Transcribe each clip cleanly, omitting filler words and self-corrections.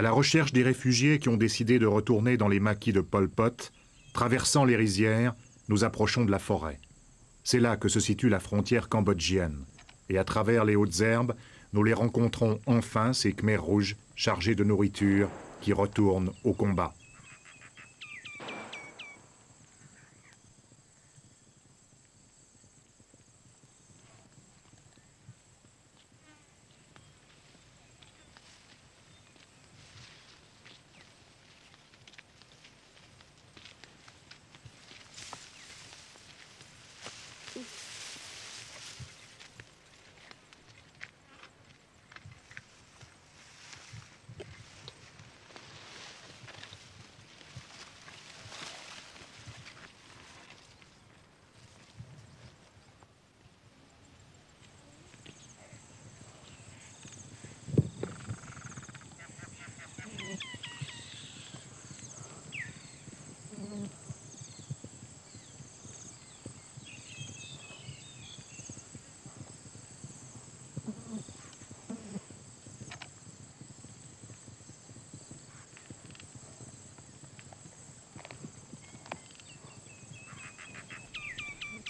À la recherche des réfugiés qui ont décidé de retourner dans les maquis de Pol Pot, traversant les rizières, nous approchons de la forêt. C'est là que se situe la frontière cambodgienne. Et à travers les hautes herbes, nous les rencontrons enfin, ces Khmers rouges chargés de nourriture qui retournent au combat.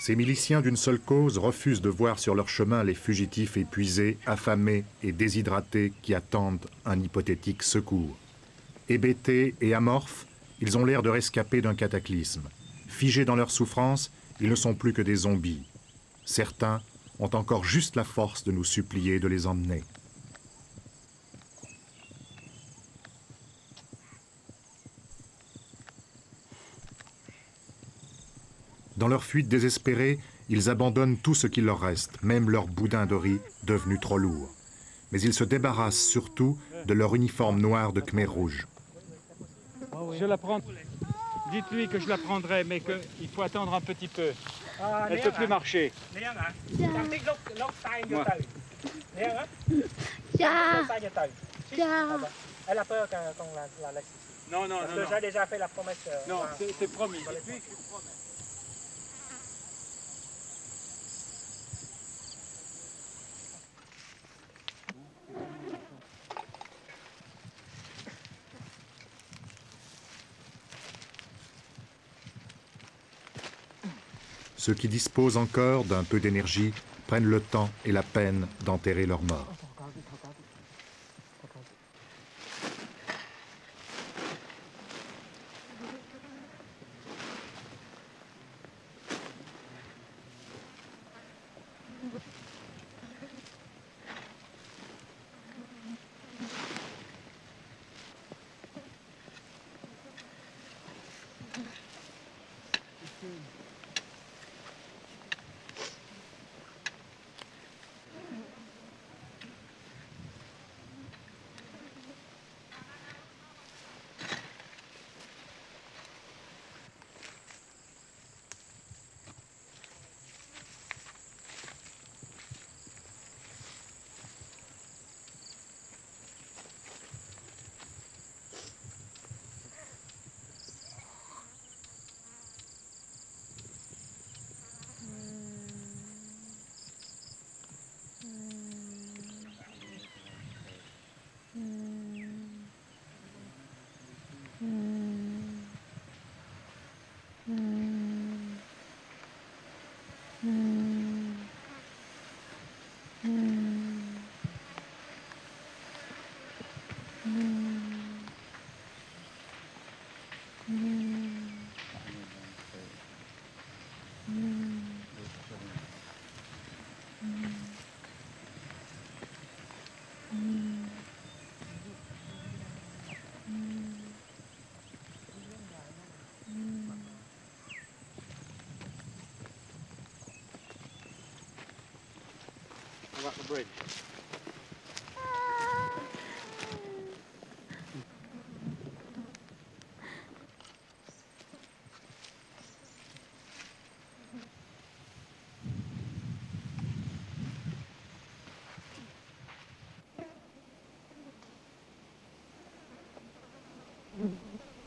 Ces miliciens d'une seule cause refusent de voir sur leur chemin les fugitifs épuisés, affamés et déshydratés qui attendent un hypothétique secours. Hébétés et amorphes, ils ont l'air de rescapés d'un cataclysme. Figés dans leur souffrance, ils ne sont plus que des zombies. Certains ont encore juste la force de nous supplier de les emmener. Dans leur fuite désespérée, ils abandonnent tout ce qu'il leur reste, même leur boudin de riz devenu trop lourd. Mais ils se débarrassent surtout de leur uniforme noir de Khmer rouge. Je la prends. Dites-lui que je la prendrai, mais qu'il faut attendre un petit peu. Elle ne peut plus marcher. Moi. Elle a peur qu'on la laisse ici. Non, non, Parce non. que non. j'ai déjà fait la promesse. Non, c'est promis. Dites-lui que je promets. Ceux qui disposent encore d'un peu d'énergie prennent le temps et la peine d'enterrer leurs morts. About the bridge.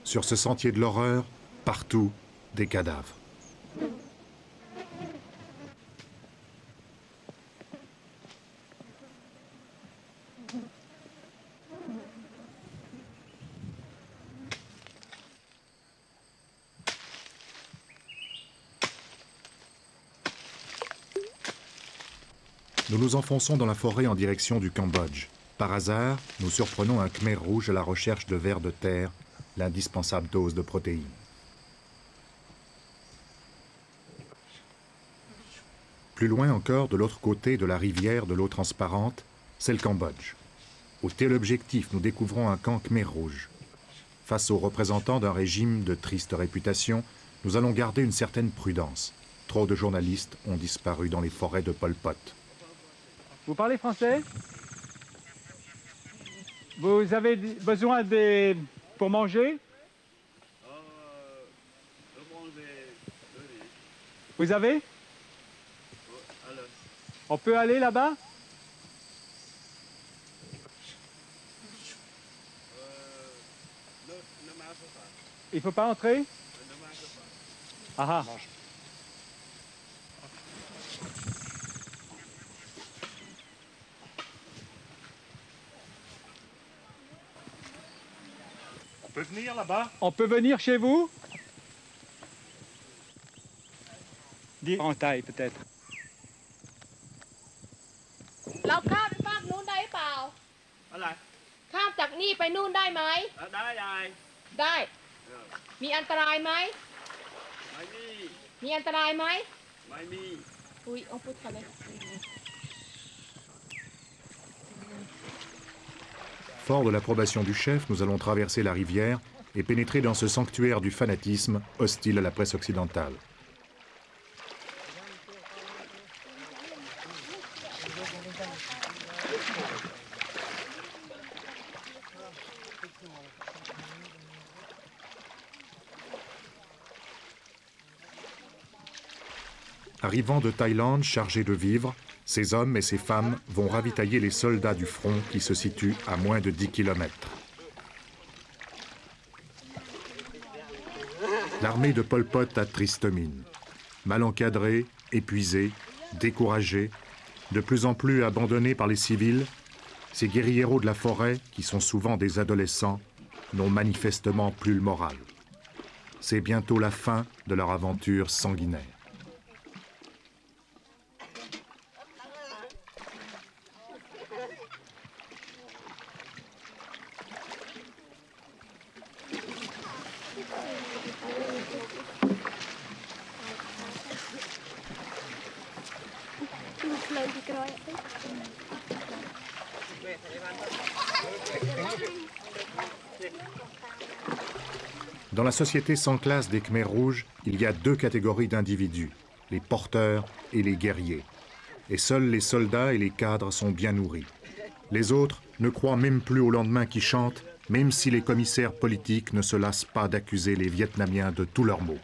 Sur ce sentier de l'horreur, partout, des cadavres. Nous nous enfonçons dans la forêt en direction du Cambodge. Par hasard, nous surprenons un Khmer rouge à la recherche de vers de terre, l'indispensable dose de protéines. Plus loin encore, de l'autre côté de la rivière de l'eau transparente, c'est le Cambodge. Au téléobjectif, nous découvrons un camp Khmer rouge. Face aux représentants d'un régime de triste réputation, nous allons garder une certaine prudence. Trop de journalistes ont disparu dans les forêts de Pol Pot. Vous parlez français? Vous avez besoin pour manger? Vous avez? On peut aller là-bas? Il ne faut pas entrer? Ah ah. On peut venir là-bas? On peut venir chez vous? Dire en taille peut-être. เราข้ามไปภาคนู้นได้เปล่า อะไร ข้ามจากนี่ไปนู่นได้ไหม ได้ยาย ได้ มีอันตรายไหม ไม่มี มีอันตรายไหม ไม่มี อุ้ยเอาพูดกันเลย Fort de l'approbation du chef, nous allons traverser la rivière et pénétrer dans ce sanctuaire du fanatisme hostile à la presse occidentale. Arrivant de Thaïlande chargés de vivres, ces hommes et ces femmes vont ravitailler les soldats du front qui se situent à moins de 10 km. L'armée de Pol Pot a triste mine. Mal encadrée, épuisée, découragée, de plus en plus abandonnée par les civils, ces guérilleros de la forêt, qui sont souvent des adolescents, n'ont manifestement plus le moral. C'est bientôt la fin de leur aventure sanguinaire. Dans la société sans classe des Khmers rouges, il y a deux catégories d'individus, les porteurs et les guerriers. Et seuls les soldats et les cadres sont bien nourris. Les autres ne croient même plus au lendemain qui chante, même si les commissaires politiques ne se lassent pas d'accuser les Vietnamiens de tous leurs maux.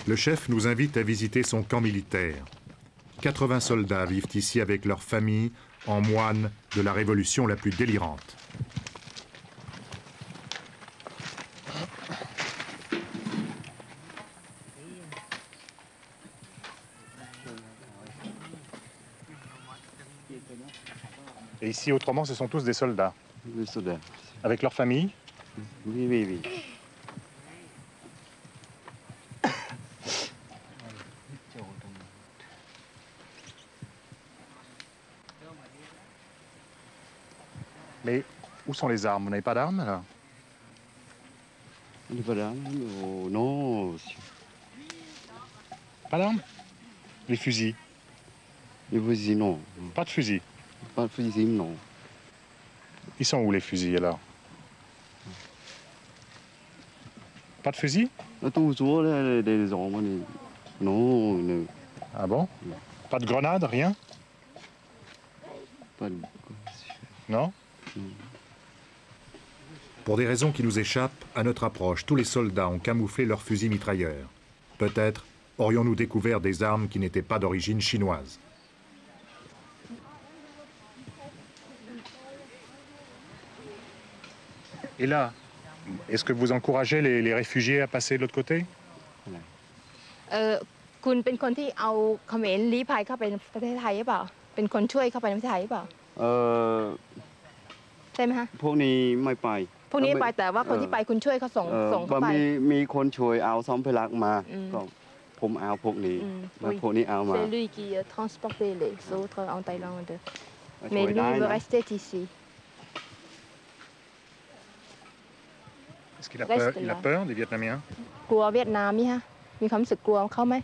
Le chef nous invite à visiter son camp militaire. 80 soldats vivent ici avec leurs familles en moines de la révolution la plus délirante. Et ici, autrement, ce sont tous des soldats? Des soldats. Avec leurs familles? Oui, oui, oui. Mais où sont les armes? Vous n'avez pas d'armes là? On n'est pas d'armes, non. Pas d'armes? Les fusils? Les fusils, non. Pas de fusils? Pas de fusils, non. Ils sont où les fusils alors? Pas de fusil? Tout sur des hommes. Non, non. Ah bon? Pas de grenade, rien? Pas de... Non? Pour des raisons qui nous échappent, à notre approche, tous les soldats ont camouflé leurs fusils mitrailleurs. Peut-être aurions-nous découvert des armes qui n'étaient pas d'origine chinoise. Et là, est-ce que vous encouragez les réfugiés à passer de l'autre côté? คุณเป็นคนที่เอาเขมรลี้ภัยเข้าไปในประเทศไทยหรือเปล่าเป็นคนช่วยเข้าไปในประเทศไทยหรือเปล่าใช่ไหมฮะ พวกนี้ไม่ไป พวกนี้ไปแต่ว่าคนที่ไปคุณช่วยเขาส่งเข้าไป มีคนช่วยเอาสัมภาระมาก็ผมเอาพวกนี้พวกนี้เอามา C'est lui qui transportait les autres en Thaïlande mais lui veut rester ici Est-ce qu'il a peur des Vietnamiens? กลัวเวียดนามมั้ยฮะมีความรู้สึกกลัวเขาไหม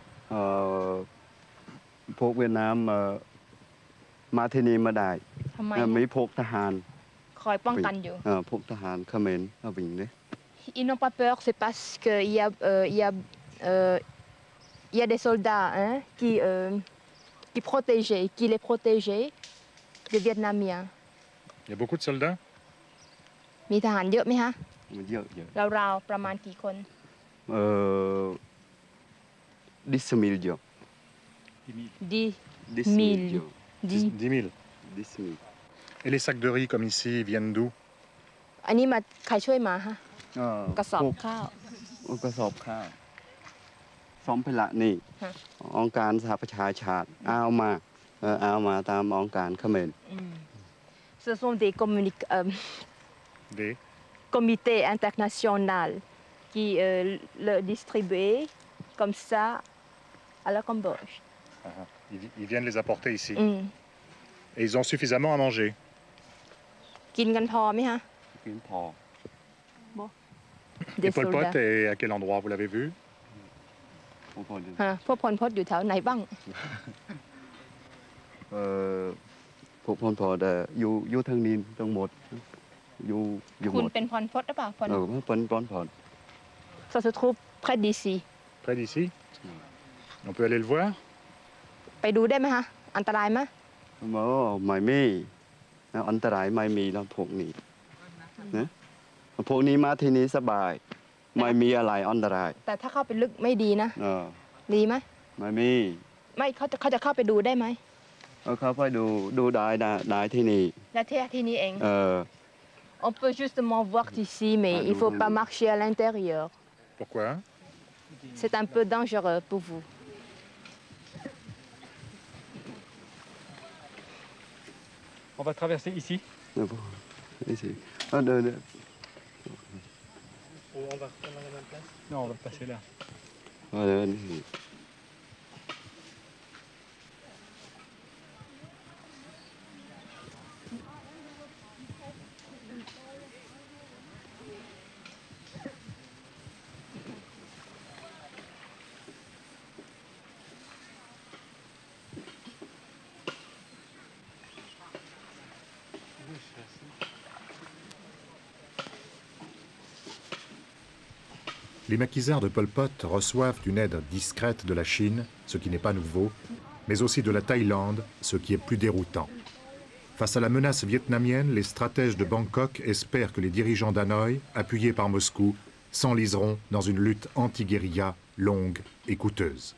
พวกเวียดนามมาที่นี่มาได้ ทำไม มีพวกทหาร คอยป้องกันอยู่ พวกทหารเขมรเอาไปอย่างนี้ Ils n'ont pas peur, c'est parce qu'il y a des soldats hein, qui protégeaient, qui les protégeaient des Vietnamiens. Il y a beaucoup de soldats? มีทหารเยอะไหมฮะ มันเยอะ ราวๆประมาณกี่คน 10 000 jours. 10 10 000 jours. 10 000. 10 000. Et les sacs de riz comme ici viennent d'où? อันนี้มาใครช่วยมาฮะกระสอบข้าว กระสอบข้าวสัมภาระนี่ องค์การสหประชาชาติเอามาตามองค์การเขมร Ce sont des comités internationaux qui le distribuent comme ça à la Cambodge. Ils viennent les apporter ici. Et ils ont suffisamment à manger. กินกันพอไหมฮะ กินพอ Et Pol Pot est à quel endroit? Vous l'avez vu? พวกพลพตอยู่แถวไหนบ้าง พวกพลพออยู่ทางนี้ทั้งหมดอยู่หมด คุณเป็นพลพตหรือเปล่าพล เป็นพลพอ Ça se trouve près d'ici. Près d'ici? On peut aller le voir? ไปดูได้ไหมฮะอันตรายไหม ไม่มีอันตรายไม่มีแล้วพวกนี้นะพวกนี้มาที่นี่สบายไม่มีอะไรอันตราย แต่ถ้าเข้าไปลึกไม่ดีนะดีไหม ไม่มี ไม่เขาจะเข้าไปดูได้ไหม เข้าไปดูได้ที่นี่ และที่นี่เอง On peut justement voir d'ici mais il faut pas marcher à l'intérieur. Pourquoi? C'est un peu dangereux pour vous. On va traverser ici. Ici. Ou on va retourner à la même place? Non, on va passer là. Les maquisards de Pol Pot reçoivent une aide discrète de la Chine, ce qui n'est pas nouveau, mais aussi de la Thaïlande, ce qui est plus déroutant. Face à la menace vietnamienne, les stratèges de Bangkok espèrent que les dirigeants d'Hanoï, appuyés par Moscou, s'enliseront dans une lutte anti-guérilla longue et coûteuse.